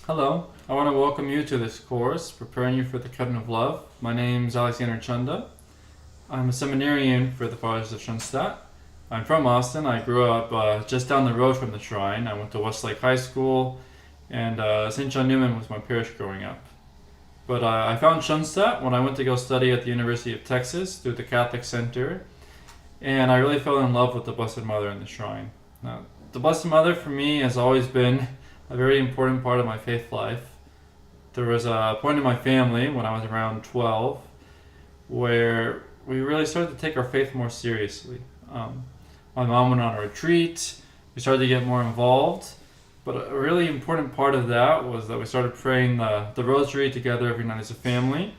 Hello, I want to welcome you to this course, Preparing You for the Covenant of Love. My name's Alexander Chunda. I'm a seminarian for the Fathers of Schoenstatt. I'm from Austin. I grew up just down the road from the shrine. I went to Westlake High School, and St. John Newman was my parish growing up. But I found Schoenstatt when I went to go study at the University of Texas through the Catholic Center, and I really fell in love with the Blessed Mother and the shrine. Now, the Blessed Mother for me has always been a very important part of my faith life. There was a point in my family when I was around 12 where we really started to take our faith more seriously. My mom went on a retreat, we started to get more involved, but a really important part of that was that we started praying the rosary together every night as a family,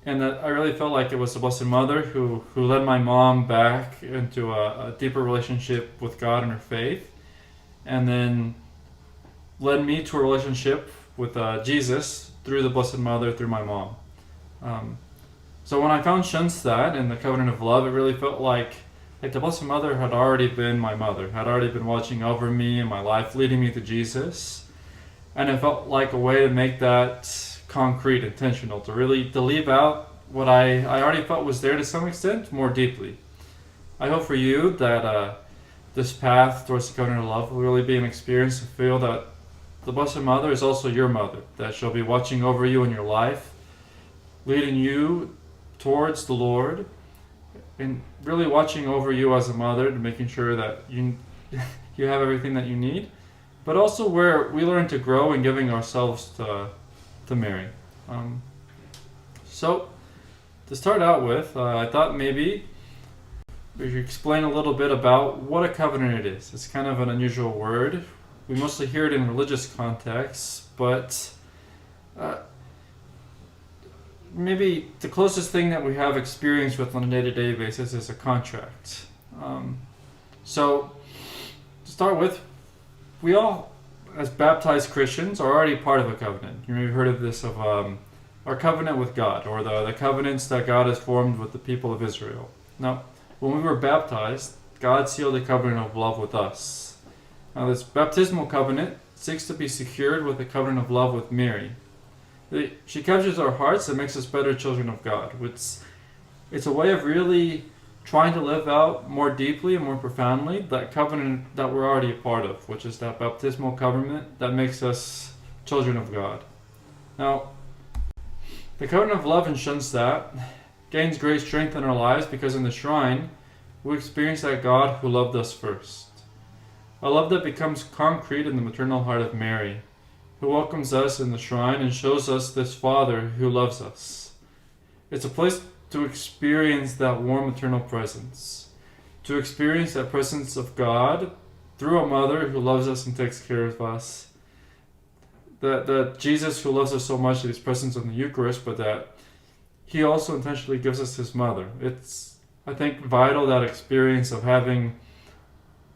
and that I really felt like it was the Blessed Mother who led my mom back into a deeper relationship with God and her faith, and then led me to a relationship with Jesus through the Blessed Mother, through my mom. So when I found Schoenstatt in the Covenant of Love, it really felt like the Blessed Mother had already been my mother, had already been watching over me in my life, leading me to Jesus. And it felt like a way to make that concrete, intentional, to leave out what I already felt was there to some extent more deeply. I hope for you that this path towards the Covenant of Love will really be an experience to feel that the Blessed Mother is also your mother, that she'll be watching over you in your life, leading you towards the Lord, and really watching over you as a mother, and making sure that you have everything that you need, but also where we learn to grow in giving ourselves to Mary. So, to start out with, I thought maybe we should explain a little bit about what a covenant it is. It's kind of an unusual word. We mostly hear it in religious contexts, but maybe the closest thing that we have experience with on a day-to-day basis is a contract. So, to start with, we all, as baptized Christians, are already part of a covenant. You may have heard of this, of our covenant with God, or the covenants that God has formed with the people of Israel. Now, when we were baptized, God sealed a covenant of love with us. Now, this baptismal covenant seeks to be secured with a covenant of love with Mary. She captures our hearts and makes us better children of God. It's a way of really trying to live out more deeply and more profoundly that covenant that we're already a part of, which is that baptismal covenant that makes us children of God. Now, the covenant of love in Schoenstatt gains great strength in our lives because in the shrine, we experience that God who loved us first. A love that becomes concrete in the maternal heart of Mary, who welcomes us in the shrine and shows us this Father who loves us. It's a place to experience that warm maternal presence, to experience that presence of God through a mother who loves us and takes care of us. That Jesus who loves us so much that he's present in the Eucharist, but that he also intentionally gives us his mother. It's, I think, vital, that experience of having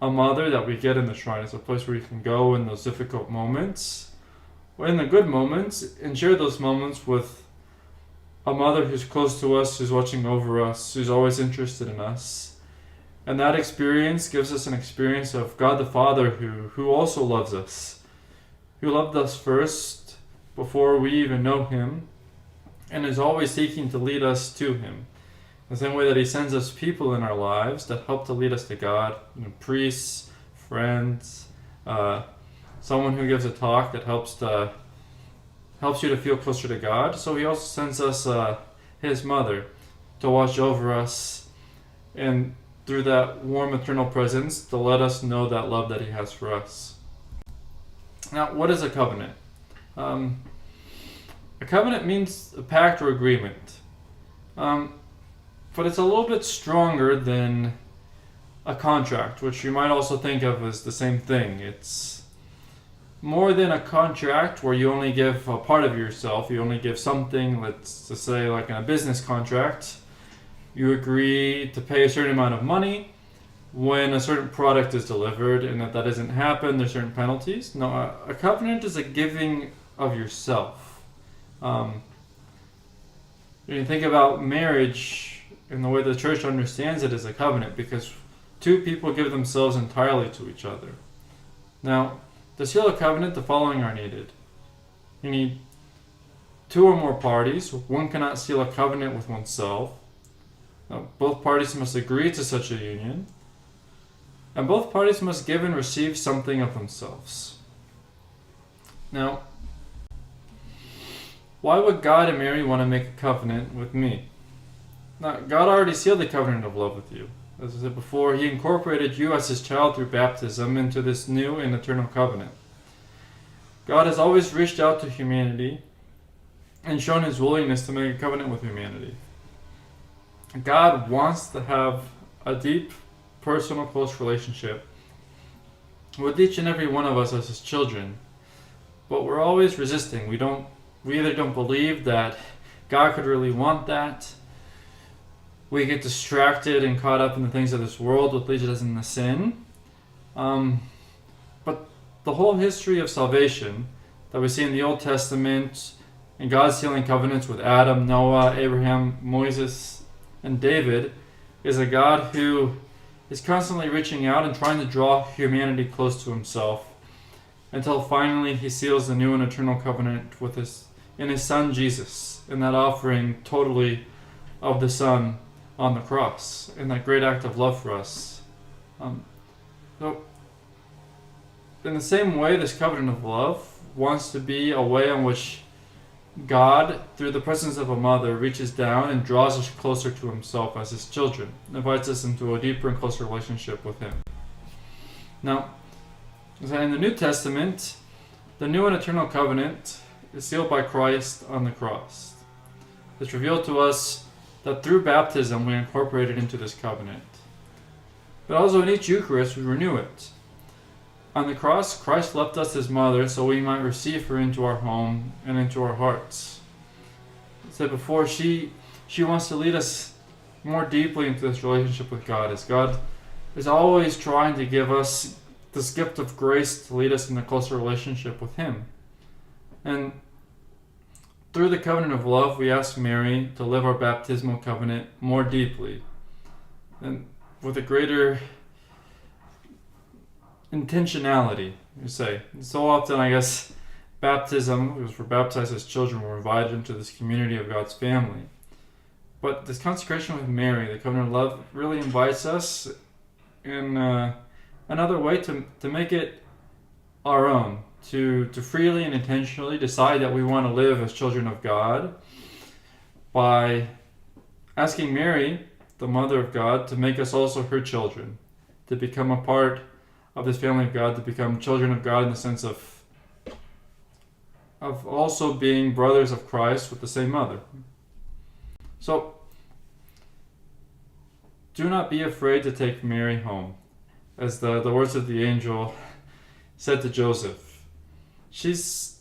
a mother that we get in the shrine. It's a place where you can go in those difficult moments, or in the good moments, and share those moments with a mother who's close to us, who's watching over us, who's always interested in us. And that experience gives us an experience of God the Father who also loves us, who loved us first before we even know him, and is always seeking to lead us to him. The same way that he sends us people in our lives that help to lead us to God, priests, friends, someone who gives a talk that helps you to feel closer to God. So he also sends us his mother to watch over us, and through that warm maternal presence to let us know that love that he has for us. Now, what is a covenant? A covenant means a pact or agreement. But it's a little bit stronger than a contract, which you might also think of as the same thing. It's more than a contract where you only give a part of yourself, you only give something. Let's just say, like in a business contract, you agree to pay a certain amount of money when a certain product is delivered, and if that doesn't happen, there's certain penalties. No, a covenant is a giving of yourself. When you think about marriage, in the way the church understands it, as a covenant, because two people give themselves entirely to each other. Now, to seal a covenant, the following are needed: You need two or more parties. One cannot seal a covenant with oneself. Now, both parties must agree to such a union. And both parties must give and receive something of themselves. Now, why would God and Mary want to make a covenant with me? Now, God already sealed the covenant of love with you. As I said before, He incorporated you as His child through baptism into this new and eternal covenant. God has always reached out to humanity and shown His willingness to make a covenant with humanity. God wants to have a deep, personal, close relationship with each and every one of us as His children, but we're always resisting. We either don't believe that God could really want that. We get distracted and caught up in the things of this world, which leads us into sin. But the whole history of salvation that we see in the Old Testament, and God's sealing covenants with Adam, Noah, Abraham, Moses, and David, is a God who is constantly reaching out and trying to draw humanity close to Himself, until finally He seals the new and eternal covenant in His Son Jesus, in that offering totally of the Son on the cross, in that great act of love for us. So, in the same way, this covenant of love wants to be a way in which God, through the presence of a mother, reaches down and draws us closer to Himself as His children, invites us into a deeper and closer relationship with Him. Now, in the New Testament, the new and eternal covenant is sealed by Christ on the cross. It's revealed to us that through baptism we are incorporated into this covenant. But also in each Eucharist we renew it. On the cross, Christ left us His mother so we might receive her into our home and into our hearts. I said before, she wants to lead us more deeply into this relationship with God, as God is always trying to give us this gift of grace to lead us in a closer relationship with Him. And through the covenant of love, we ask Mary to live our baptismal covenant more deeply and with a greater intentionality, you say. So often, I guess, baptism, because we're baptized as children, we're invited into this community of God's family. But this consecration with Mary, the covenant of love, really invites us in another way to make it our own, to freely and intentionally decide that we want to live as children of God by asking Mary, the Mother of God, to make us also her children, to become a part of this family of God, to become children of God in the sense of also being brothers of Christ with the same mother. So, do not be afraid to take Mary home, as the words of the angel said to Joseph. She's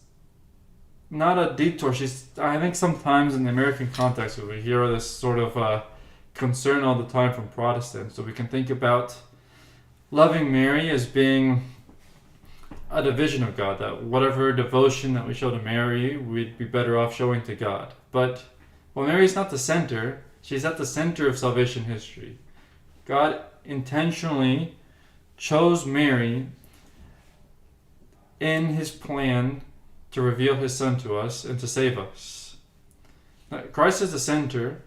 not a detour. I think sometimes in the American context we hear this sort of concern all the time from Protestants. So we can think about loving Mary as being a division of God, that whatever devotion that we show to Mary, we'd be better off showing to God. But Mary's not the center. She's at the center of salvation history. God intentionally chose Mary in His plan to reveal His Son to us and to save us. Now, Christ is the center,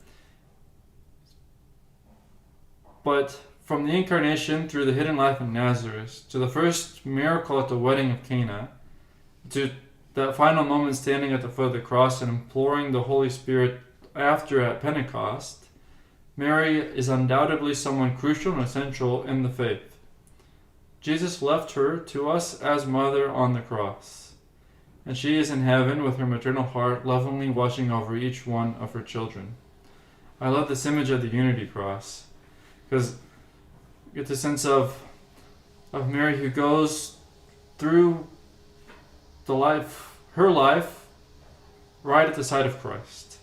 but from the incarnation through the hidden life of Nazareth to the first miracle at the wedding of Cana, to that final moment standing at the foot of the cross and imploring the Holy Spirit after at Pentecost, Mary is undoubtedly someone crucial and essential in the faith. Jesus left her to us as mother on the cross, and she is in heaven with her maternal heart lovingly watching over each one of her children. I love this image of the Unity Cross, because you get the sense of Mary who goes through her life right at the side of Christ.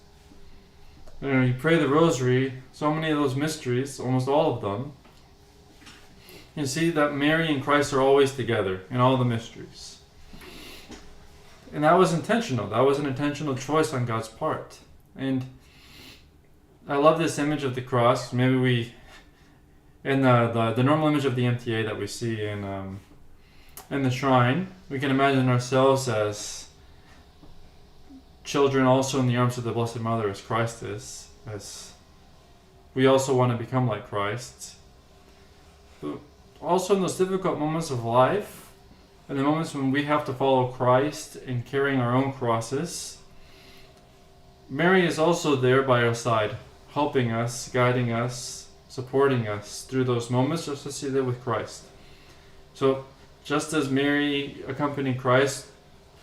You pray the rosary, so many of those mysteries, almost all of them, you see that Mary and Christ are always together in all the mysteries. And that was intentional. That was an intentional choice on God's part. And I love this image of the cross. Maybe we, in the normal image of the MTA that we see in the shrine, we can imagine ourselves as children also in the arms of the Blessed Mother as Christ is, as we also want to become like Christ. But also in those difficult moments of life, in the moments when we have to follow Christ in carrying our own crosses, Mary is also there by our side, helping us, guiding us, supporting us through those moments, just as she did with Christ. So, just as Mary accompanied Christ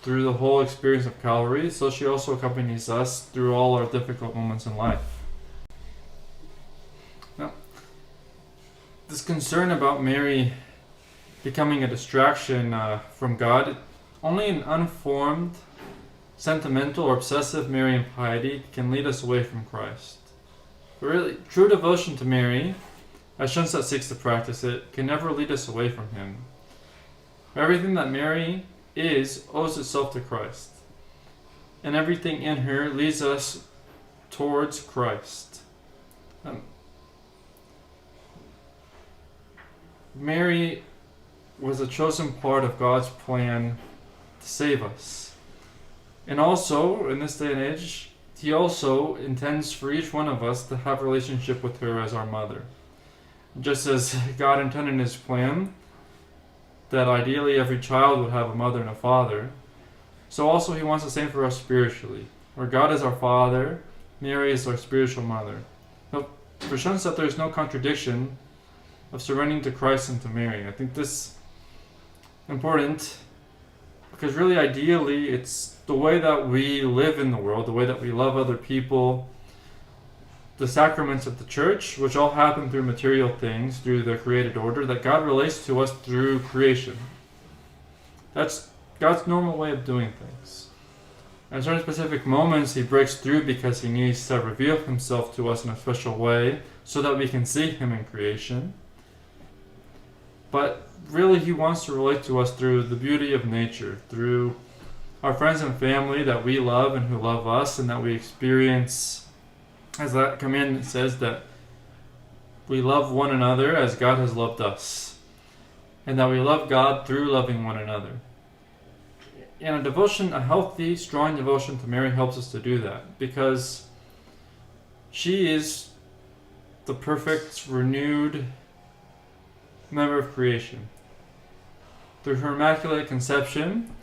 through the whole experience of Calvary, so she also accompanies us through all our difficult moments in life. Now, this concern about Mary becoming a distraction from God, only an unformed, sentimental, or obsessive Marian piety can lead us away from Christ. But really, true devotion to Mary, as Schoenstatt seeks to practice it, can never lead us away from Him. Everything that Mary is owes itself to Christ, and everything in her leads us towards Christ. Mary was a chosen part of God's plan to save us. And also, in this day and age, He also intends for each one of us to have a relationship with her as our mother. Just as God intended in His plan that ideally every child would have a mother and a father, so also He wants the same for us spiritually, where God is our Father, Mary is our spiritual mother. Now, for Schoenstatt, there is no contradiction of surrendering to Christ and to Mary. I think this is important because really ideally it's the way that we live in the world, the way that we love other people, the sacraments of the church, which all happen through material things, through the created order, that God relates to us through creation. That's God's normal way of doing things. At certain specific moments, He breaks through because He needs to reveal Himself to us in a special way so that we can see Him in creation. But really, He wants to relate to us through the beauty of nature, through our friends and family that we love and who love us, and that we experience, as that commandment says, that we love one another as God has loved us, and that we love God through loving one another. And a devotion, a healthy, strong devotion to Mary helps us to do that, because she is the perfect, renewed member of creation. Through her Immaculate Conception,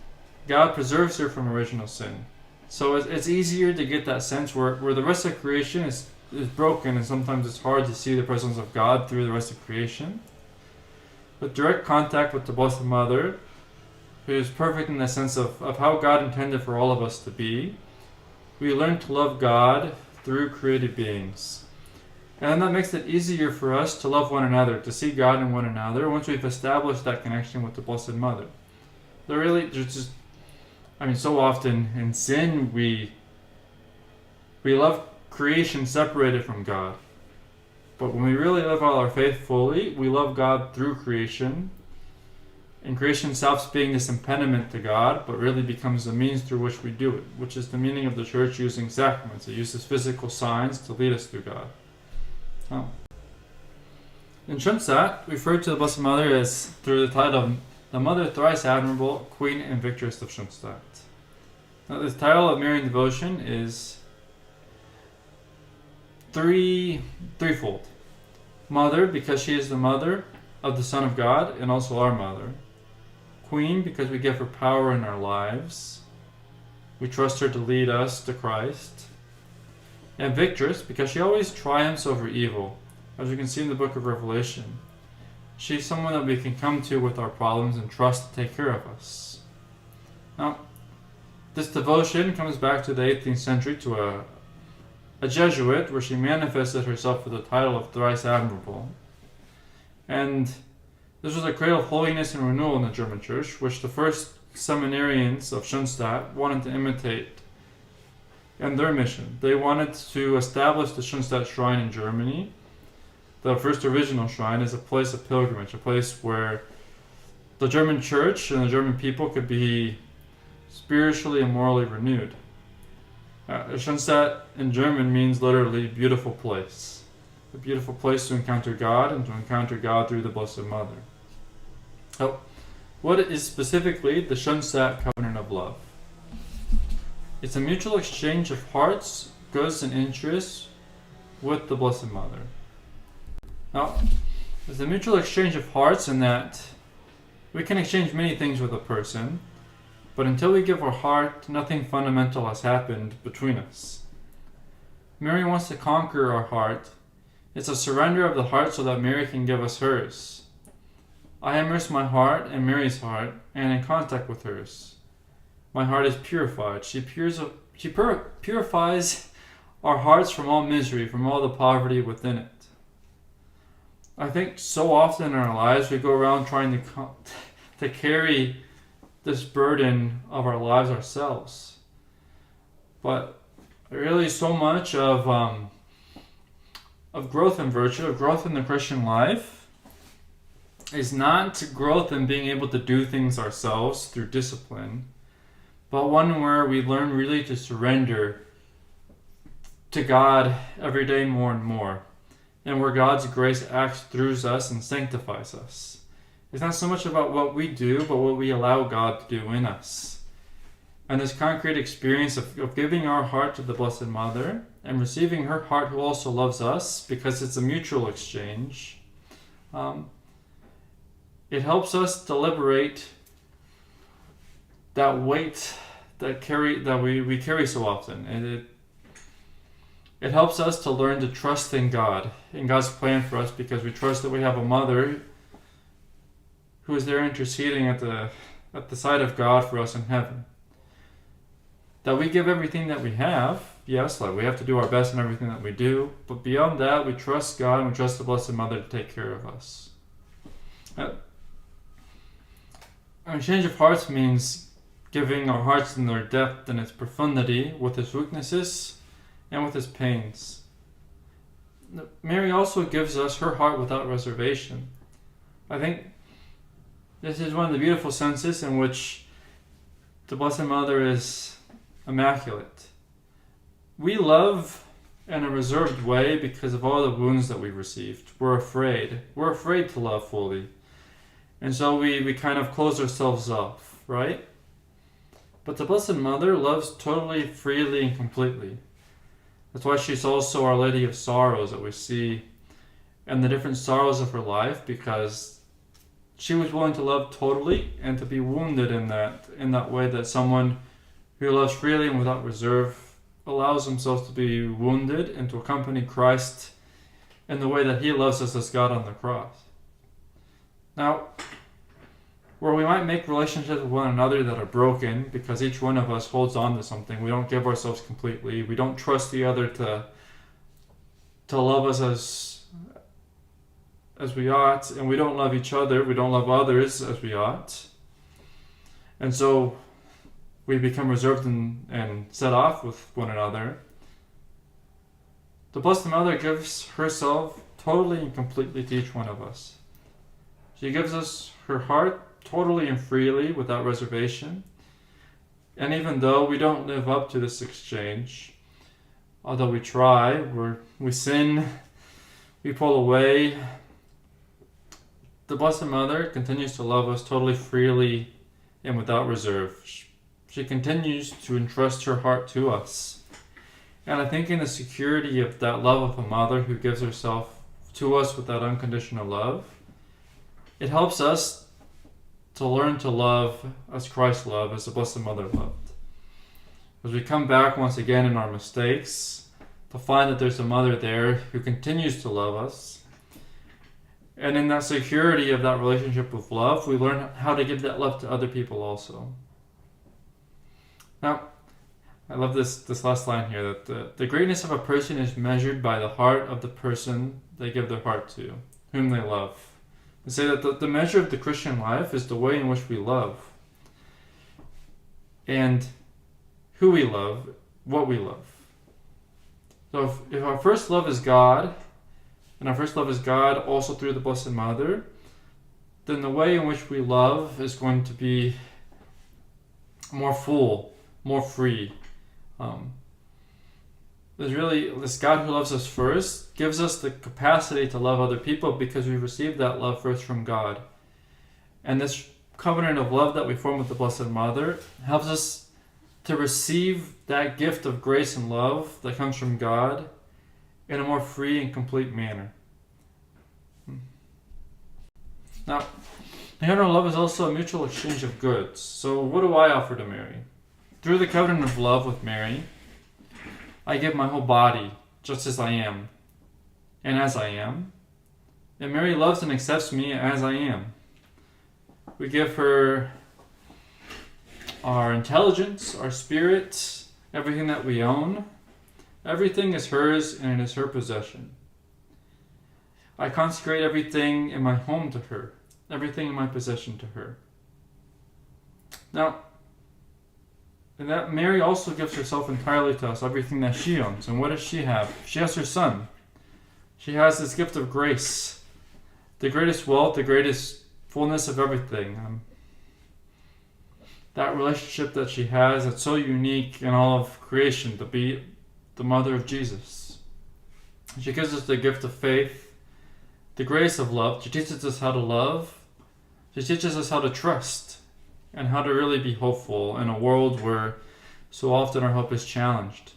God preserves her from original sin. So it's easier to get that sense where the rest of creation is broken, and sometimes it's hard to see the presence of God through the rest of creation. But direct contact with the Blessed Mother, who is perfect in the sense of how God intended for all of us to be, we learn to love God through created beings. And that makes it easier for us to love one another, to see God in one another, once we've established that connection with the Blessed Mother. So often in sin we love creation separated from God. But when we really live out our faith fully, we love God through creation. And creation stops being this impediment to God, but really becomes the means through which we do it, which is the meaning of the Church using sacraments. It uses physical signs to lead us through God. In Schoenstatt, we refer to the Blessed Mother as through the title of the Mother Thrice Admirable, Queen and Victoress of Schoenstatt. Now, this title of Marian devotion is threefold. Mother, because she is the mother of the Son of God and also our mother. Queen, because we give her power in our lives. We trust her to lead us to Christ. And Victoress, because she always triumphs over evil. As you can see in the book of Revelation, she's someone that we can come to with our problems and trust to take care of us. Now, this devotion comes back to the 18th century to a Jesuit, where she manifested herself with the title of Thrice Admirable. And this was a cradle of holiness and renewal in the German Church, which the first seminarians of Schoenstatt wanted to imitate in their mission. They wanted to establish the Schoenstatt shrine in Germany, the first original shrine, as a place of pilgrimage, a place where the German Church and the German people could be spiritually and morally renewed. Schoenstatt in German means literally beautiful place. A beautiful place to encounter God, and to encounter God through the Blessed Mother. So, what is specifically the Schoenstatt Covenant of Love? It's a mutual exchange of hearts, goods, and interests with the Blessed Mother. Now, there's a mutual exchange of hearts in that we can exchange many things with a person, but until we give our heart, nothing fundamental has happened between us. Mary wants to conquer our heart. It's a surrender of the heart so that Mary can give us hers. I immerse my heart in Mary's heart and in contact with hers. My heart is purified. She purifies our hearts from all misery, from all the poverty within it. I think so often in our lives we go around trying to carry this burden of our lives ourselves. But really so much of growth in virtue, of growth in the Christian life, is not growth in being able to do things ourselves through discipline, but one where we learn really to surrender to God every day more and more, and where God's grace acts through us and sanctifies us. It's not so much about what we do, but what we allow God to do in us. And this concrete experience of giving our heart to the Blessed Mother and receiving her heart who also loves us, because it's a mutual exchange, it helps us to liberate that weight that we carry so often. And it helps us to learn to trust in God, in God's plan for us, because we trust that we have a mother who is there interceding at the side of God for us in heaven. That we give everything that we have, yes, like we have to do our best in everything that we do, but beyond that, we trust God and we trust the Blessed Mother to take care of us. An exchange of hearts means giving our hearts in their depth and its profundity, with its weaknesses and with its pains. Mary also gives us her heart without reservation. I think this is one of the beautiful senses in which the Blessed Mother is immaculate. We love in a reserved way because of all the wounds that we've received. We're afraid. We're afraid to love fully. And so we kind of close ourselves off, right? But the Blessed Mother loves totally, freely, and completely. That's why she's also Our Lady of Sorrows that we see in the different sorrows of her life, because she was willing to love totally and to be wounded in that way that someone who loves freely and without reserve allows themselves to be wounded and to accompany Christ in the way that he loves us as God on the cross. Now, where we might make relationships with one another that are broken because each one of us holds on to something, we don't give ourselves completely, we don't trust the other to love us as we ought, and we don't love each other, we don't love others as we ought. And so we become reserved and set off with one another. The Blessed Mother gives herself totally and completely to each one of us. She gives us her heart totally and freely, without reservation. And even though we don't live up to this exchange, although we try, we sin, we pull away, the Blessed Mother continues to love us totally freely and without reserve. She continues to entrust her heart to us. And I think in the security of that love of a mother who gives herself to us with that unconditional love, it helps us to learn to love as Christ loved, as the Blessed Mother loved. As we come back once again in our mistakes, to find that there's a mother there who continues to love us. And in that security of that relationship with love, we learn how to give that love to other people also. Now, I love this last line here, that the greatness of a person is measured by the heart of the person they give their heart to, whom they love. And say that the measure of the Christian life is the way in which we love. And who we love, what we love. So if our first love is God, and our first love is God also through the Blessed Mother, then the way in which we love is going to be more full, more free. There's really this God who loves us first gives us the capacity to love other people because we received that love first from God. And this covenant of love that we form with the Blessed Mother helps us to receive that gift of grace and love that comes from God in a more free and complete manner. Now, the covenant of love is also a mutual exchange of goods. So what do I offer to Mary? Through the covenant of love with Mary, I give my whole body just as I am and as I am. And Mary loves and accepts me as I am. We give her our intelligence, our spirit, everything that we own. Everything is hers and it is her possession. I consecrate everything in my home to her, everything in my possession to her. Now, and that Mary also gives herself entirely to us, everything that she owns. And what does she have? She has her son. She has this gift of grace, the greatest wealth, the greatest fullness of everything. That relationship that she has, that's so unique in all of creation, to be the mother of Jesus. She gives us the gift of faith, the grace of love. She teaches us how to love. She teaches us how to trust and how to really be hopeful in a world where so often our hope is challenged.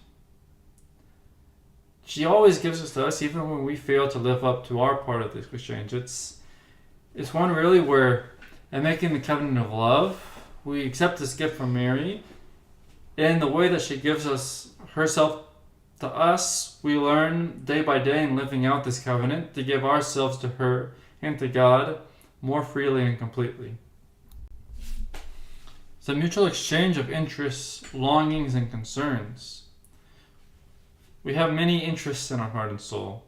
She always gives it to us even when we fail to live up to our part of this exchange. It's one really where, in making the covenant of love, we accept this gift from Mary. In the way that she gives us herself to us, we learn day by day in living out this covenant to give ourselves to her and to God more freely and completely. It's a mutual exchange of interests, longings, and concerns. We have many interests in our heart and soul.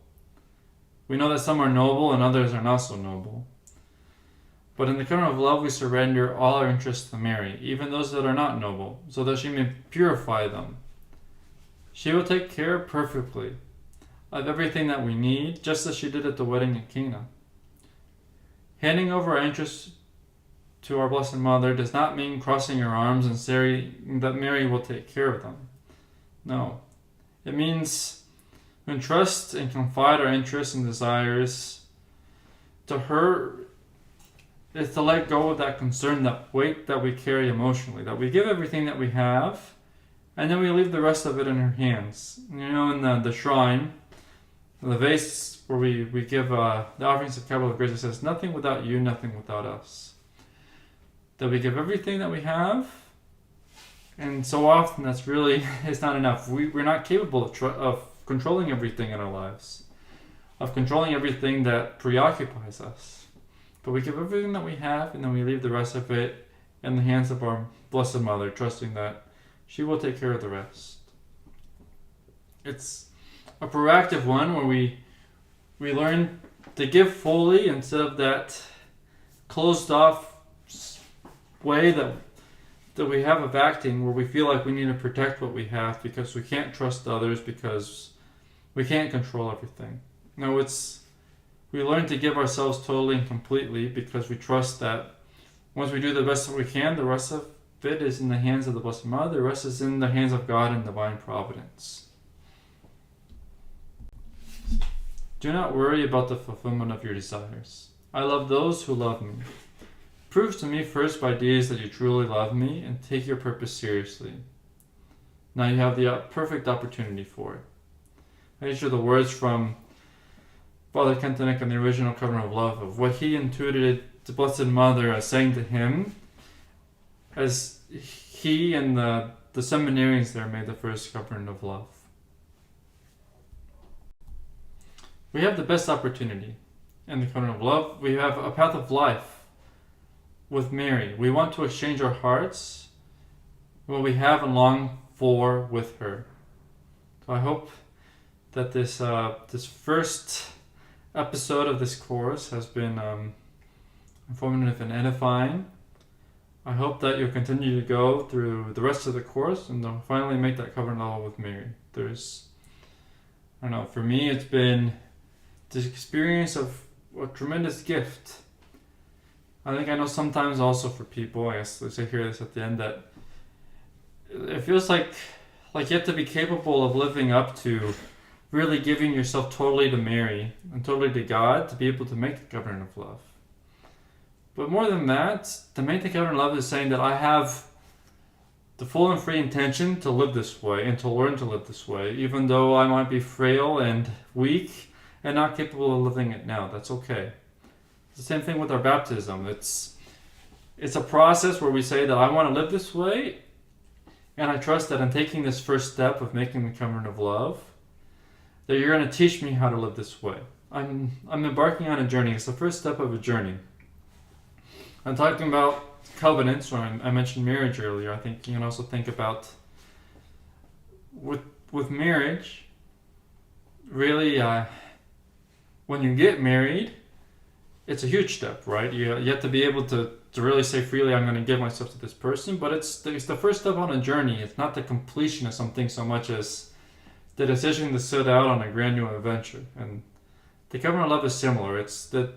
We know that some are noble and others are not so noble. But in the covenant of love, we surrender all our interests to Mary, even those that are not noble, so that she may purify them. She will take care perfectly of everything that we need, just as she did at the wedding at Cana. Handing over our interests to our Blessed Mother does not mean crossing our arms and saying that Mary will take care of them. No. It means we entrust and confide our interests and desires to her. Is to let go of that concern, that weight that we carry emotionally, that we give everything that we have, and then we leave the rest of it in her hands. You know, in the shrine, the vase where we give the offerings of capital of grace, it says, nothing without you, nothing without us. That we give everything that we have, and so often that's really, it's not enough. We're not capable of controlling everything in our lives, of controlling everything that preoccupies us. But we give everything that we have, and then we leave the rest of it in the hands of our Blessed Mother, trusting that she will take care of the rest. It's a proactive one where we learn to give fully instead of that closed off way that we have of acting, where we feel like we need to protect what we have because we can't trust others, because we can't control everything. No, we learn to give ourselves totally and completely because we trust that once we do the best that we can, the rest of it is in the hands of the Blessed Mother, the rest is in the hands of God and divine providence. Do not worry about the fulfillment of your desires. I love those who love me. Prove to me first by deeds that you truly love me and take your purpose seriously. Now you have the perfect opportunity for it. These are the words from Father Kentenich in the original covenant of love, of what he intuited the Blessed Mother as saying to him as he and the seminarians there made the first covenant of love. We have the best opportunity in the covenant of love. We have a path of life with Mary. We want to exchange our hearts, what we have and long for, with her. So I hope that this first episode of this course has been informative and edifying. I hope that you'll continue to go through the rest of the course and finally make that covenant level with Mary. For me, it's been this experience of a tremendous gift. I think I know sometimes also for people, I guess let's say hear this at the end, that it feels like you have to be capable of living up to really giving yourself totally to Mary and totally to God to be able to make the covenant of love. But more than that, to make the covenant of love is saying that I have the full and free intention to live this way and to learn to live this way, even though I might be frail and weak and not capable of living it now. That's okay. It's the same thing with our baptism. It's a process where we say that I want to live this way, and I trust that in taking this first step of making the covenant of love, that you're going to teach me how to live this way. I'm embarking on a journey. It's the first step of a journey. I'm talking about covenants, or I mentioned marriage earlier. I think you can also think about with marriage. Really, when you get married, it's a huge step, right? You have to be able to really say freely, I'm going to give myself to this person. But it's the first step on a journey. It's not the completion of something so much as the decision to set out on a grand new adventure. And the covenant of love is similar. It's the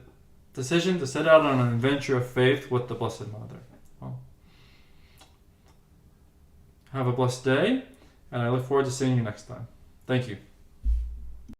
decision to set out on an adventure of faith with the Blessed Mother. Well, have a blessed day, and I look forward to seeing you next time. Thank you.